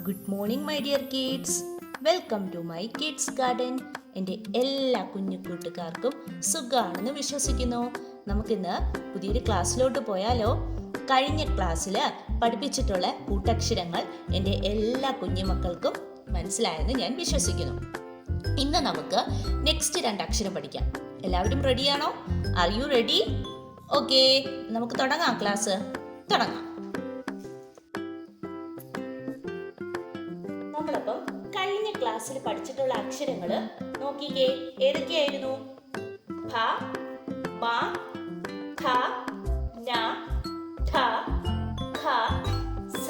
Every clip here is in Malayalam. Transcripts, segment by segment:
Good morning my dear kids, welcome to my kids garden. എൻ്റെ എല്ലാ കുഞ്ഞു കൂട്ടുകാർക്കും സുഖമാണെന്ന് വിശ്വസിക്കുന്നു. നമുക്കിന്ന് പുതിയൊരു ക്ലാസ്സിലോട്ട് പോയാലോ? കഴിഞ്ഞ ക്ലാസ്സിൽ പഠിപ്പിച്ചിട്ടുള്ള കൂട്ടക്ഷരങ്ങൾ എൻ്റെ എല്ലാ കുഞ്ഞുമക്കൾക്കും മനസ്സിലായെന്ന് ഞാൻ വിശ്വസിക്കുന്നു. ഇന്ന് നമുക്ക് നെക്സ്റ്റ് 2 അക്ഷരം പഠിക്കാം. എല്ലാവരും റെഡിയാണോ? Are you ready? ഓക്കെ, നമുക്ക് തുടങ്ങാം. ക്ലാസ് തുടങ്ങാം. നമ്മളപ്പം കഴിഞ്ഞ ക്ലാസ്സിൽ പഠിച്ചിട്ടുള്ള അക്ഷരങ്ങൾ നോക്കിക്കേ. ഏതൊക്കെയായിരുന്നു? ഭ, മ, ഠ, ന, ഠ, ഖ, സ,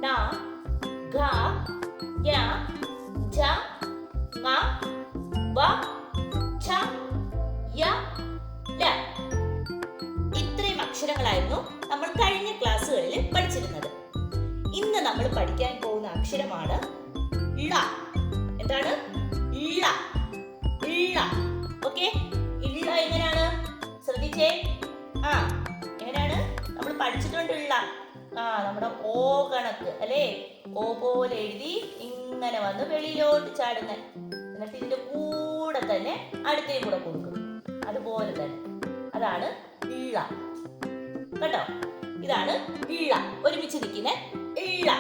ന, ഗ, ഞ, ജ, ങ, വ, ഛ, യ, ല. ഇത്രയും അക്ഷരങ്ങളായിരുന്നു നമ്മൾ കഴിഞ്ഞ ക്ലാസ്സുകളിൽ പഠിച്ചിരുന്നത്. ഇന്ന് നമ്മൾ പഠിക്കാൻ പോകുന്ന അക്ഷരമാണ് ള. എന്താണ്? ള. ള. ഓക്കെ, ള എങ്ങനെയാണ്? ശ്രദ്ധിച്ചേ. എങ്ങനെയാണ് നമ്മൾ പഠിച്ചിട്ടുണ്ട്? ള നമ്മുടെ ഓ കണക്ക് അല്ലേ? ഓ പോലെ എഴുതി ഇങ്ങനെ വന്ന് വെളിയിലോട്ട് ചാടുന്ന, എന്നിട്ട് ഇതിന്റെ കൂടെ തന്നെ അടുത്തേയും കൂടെ കൊടുക്കും. അതുപോലെ തന്നെ അതാണ് ള. കേട്ടോ, ഇതാണ് ള. ഒരുമിച്ച് നിൽക്കുന്ന ള.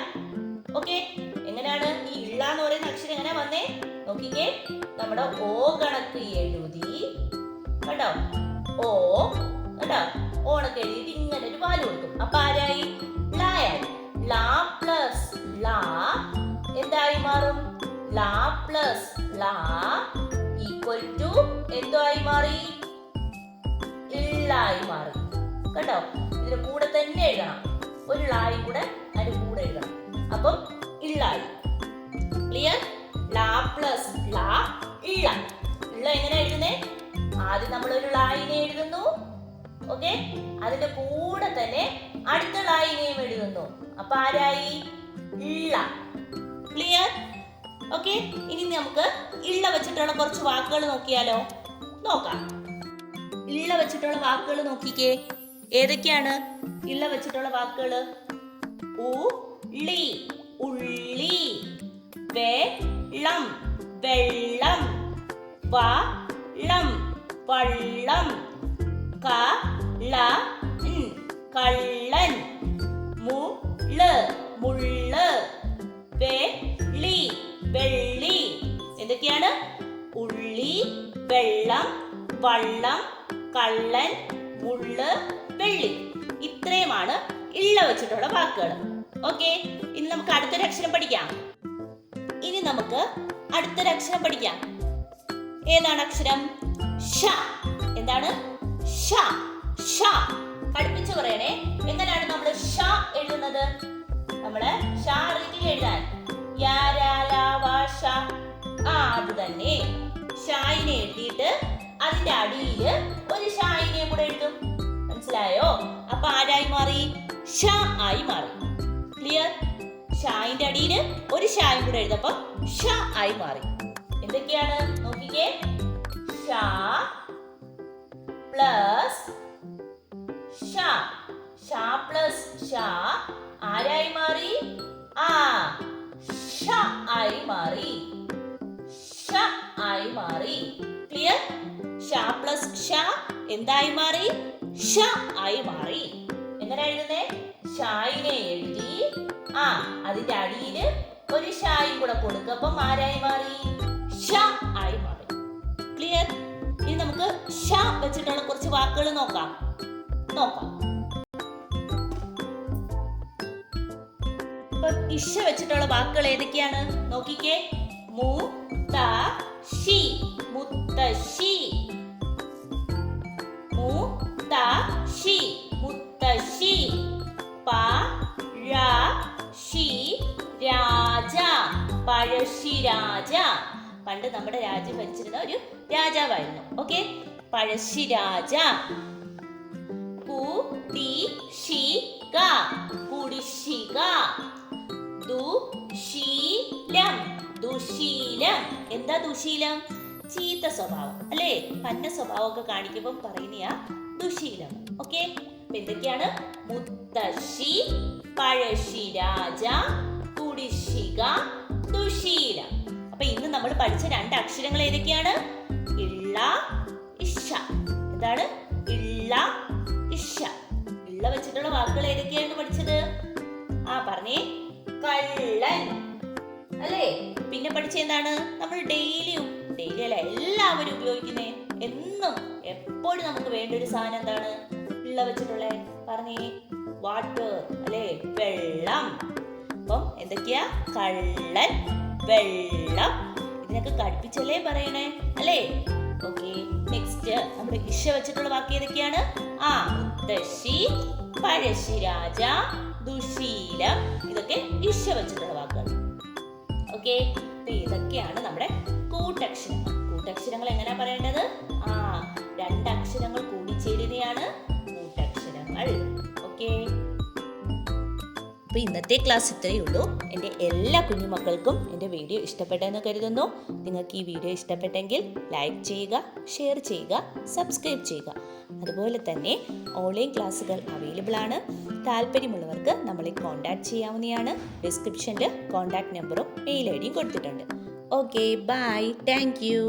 ഓക്കെ, എങ്ങനെയാണ് ഈ ള എന്ന് പറയുന്ന അക്ഷരം എങ്ങനെ വന്നേ? നോക്കിക്കേ. നമ്മുടെ ഓ കണക്ക് എഴുതി, കേട്ടോ, ഓ കേട്ടോ, ഓണക്ക് എഴുതിയിട്ട് ഇങ്ങനെ ഒരു വാല് കൊടുക്കും. അപ്പൊ ആരായി? ള ആയി. ള പ്ലസ് ള എന്തായി മാറും? ള പ്ലസ് ള ഈക്വൽ ടു എന്തായി മാറി? ളായി മാറി. കേട്ടോ, ഇതിന്റെ കൂടെ തന്നെ എഴുതണം. ഒരു ളായും കൂടെ അതിന്റെ കൂടെ എഴുതണം. അപ്പം ഇള്ളായി. ക്ലിയർ? ള പ്ലസ് ള, ഇള്ള. ഇള്ള എങ്ങനെ എഴുതുന്നേ? ആദ്യം നമ്മൾ ഒരു ളായിനെ എഴുതുന്നു. ഓക്കെ, അതിന്റെ കൂടെ തന്നെ അടുത്ത ളായിനെയും എഴുതുന്നു. അപ്പൊ ആരായി? ഇള്ള. ക്ലിയർ? ഓക്കെ, ഇനി നമുക്ക് ഇള്ള വെച്ചിട്ടുള്ള കുറച്ച് വാക്കുകൾ നോക്കിയാലോ? നോക്കാം. ഇള്ള വെച്ചിട്ടുള്ള വാക്കുകൾ നോക്കിക്കേ. ഏതൊക്കെയാണ് ഇള്ള വെച്ചിട്ടുള്ള വാക്കുകൾ? ഉള്ളി, ഉള്ളി. വെള്ളം, വെള്ളം. വള്ളം, വള്ളം. കള്ളൻ, കള്ളൻ. മുള്ള്, മുള്ള്. വെള്ളി, വെള്ളി. എന്തൊക്കെയാണ്? ഉള്ളി, വെള്ളം, വള്ളം, കള്ളൻ, മുള്ള്, വെള്ളി. ഇത്രയുമാണ് ഇള്ള വെച്ചിട്ടുള്ള വാക്കുകൾ. ഓക്കെ, ഇനി നമുക്ക് അടുത്തൊരു അക്ഷരം പഠിക്കാം. ഏതാണ് അക്ഷരം? ഷ. എന്താണ്? ഷ. ഷ. പഠിപ്പിച്ചു പറയണേ. എങ്ങനെയാണ് നമ്മൾ ഷ എഴുതുന്നത്? നമ്മള് ഷ അറിയില്ല എഴുതാൻ. അത് തന്നെ. ഷായിനെ എഴുതിയിട്ട് അതിന്റെ അടിയിൽ ഒരു ഷായിനെ കൂടെ എഴുതും. മനസ്സിലായോ? അപ്പൊ ആരായി മാറി? ഷ ആയി മാറി. ക്ലിയർ? ഷായിന്റെ അടിയിൽ ഒരു ഷായും കൂടെ എഴുതപ്പോ ഷ ആയി മാറി. എന്തൊക്കെയാണ്? നോക്കിക്കേ. ഷ പ്ലസ് ഷ. ഷ പ്ലസ് ഷ ആരായി മാറി? ഷ ആയി മാറി. ഷ ആയി മാറി. ക്ലിയർ? ഷ പ്ലസ് ഷ എന്തായി മാറി? ഷ ആയി മാറി. എങ്ങനെ എഴുതുന്നേ? ഷായിനെ എഴുതി അതിന്റെ അടിയില് ഒരു ഷായും കൂടെ കൊടുക്കപ്പം ആരായി മാറി? ഷ ആയി മാറി. ക്ലിയർ? ഇനി നമുക്ക് ഷ വെച്ചിട്ടുള്ള കുറച്ച് വാക്കുകൾ നോക്കാം. ഇഷ വെച്ചിട്ടുള്ള വാക്കുകൾ ഏതൊക്കെയാണ്? നോക്കിക്കേ. മുത്തശ്ശി, മുത്തശ്ശി. മുത്തശ്ശി, മുത്തശ്ശി. പഴശ്ശിരാജ, പഴശ്ശിരാജ. പണ്ട് നമ്മുടെ രാജ്യം ഭരിച്ചിരുന്ന ഒരു രാജാവായിരുന്നു. ഓക്കെ, പഴശ്ശിരാജ. കുടിശ്ശിക, കുടിശ്ശിക. ദുശീലം, ദുശീലം. എന്താ ദുശീലം? ചീത്ത സ്വഭാവം അല്ലേ? പന്ന സ്വഭാവമൊക്കെ കാണിക്കുമ്പോൾ പറയുന്ന ദുശീലം. ഓക്കെ, എന്തൊക്കെയാണ്? മുത്തശ്ശി, പഴശ്ശിരാജ, കുടിശ്ശിക. പഠിച്ച 2 അക്ഷരങ്ങൾ ഏതൊക്കെയാണ്? ഇള്ള, ഇഷ. എന്താണ്? ഇള്ള, ഇഷ. ഇള്ള വെച്ചിട്ടുള്ള വാക്കുകൾ ഏതൊക്കെയാണ് പഠിച്ചത്? പറഞ്ഞേ. കള്ളൻ അല്ലേ? പിന്നെ പഠിച്ച എന്താണ്? നമ്മൾ ഡെയിലി അല്ല എല്ലാവരും ഉപയോഗിക്കുന്നേ, എന്നും എപ്പോഴും നമുക്ക് വേണ്ട ഒരു സാധനം എന്താണ്? ഇള്ള വെച്ചിട്ടുള്ള പറഞ്ഞേ. വാട്ടർ അല്ലേ? വെള്ളം. അപ്പം എന്തൊക്കെയാ? കള്ളൻ, വെള്ളം. ഇതിനൊക്കെ കടുപ്പിച്ചല്ലേ പറയണേ അല്ലേ? ഓക്കെ. നെക്സ്റ്റ് നമ്മുടെ ഇഷ വെച്ചിട്ടുള്ള വാക്ക് ഏതൊക്കെയാണ്? മുത്തശ്ശി, പഴശ്ശിരാജ, ദുശീലം. ഇതൊക്കെ ഇഷ വെച്ചിട്ടുള്ള വാക്കുകൾ. ഓക്കെ. ഇതൊക്കെയാണ് നമ്മുടെ കൂട്ടക്ഷരങ്ങൾ. കൂട്ടക്ഷരങ്ങൾ എങ്ങനെയാ പറയേണ്ടത്? 2 അക്ഷരങ്ങൾ കൂടിച്ചേരുന്നതാണ് കൂട്ടക്ഷരങ്ങൾ. ഓക്കെ. അപ്പോൾ ഇന്നത്തെ ക്ലാസ് ഇത്രയേ ഉള്ളൂ. എൻ്റെ എല്ലാ കുഞ്ഞുമക്കൾക്കും എൻ്റെ വീഡിയോ ഇഷ്ടപ്പെട്ടെന്ന് കരുതുന്നു. നിങ്ങൾക്ക് ഈ വീഡിയോ ഇഷ്ടപ്പെട്ടെങ്കിൽ ലൈക്ക് ചെയ്യുക, ഷെയർ ചെയ്യുക, സബ്സ്ക്രൈബ് ചെയ്യുക. അതുപോലെ തന്നെ ഓൺലൈൻ ക്ലാസ്സുകൾ അവൈലബിൾ ആണ്. താല്പര്യമുള്ളവർക്ക് നമ്മളെ കോൺടാക്ട് ചെയ്യാവുന്നതാണ്. ഡിസ്ക്രിപ്ഷനിൽ കോൺടാക്ട് നമ്പറും മെയിൽ ഐ ഡിയും കൊടുത്തിട്ടുണ്ട്. Okay, bye. Thank U.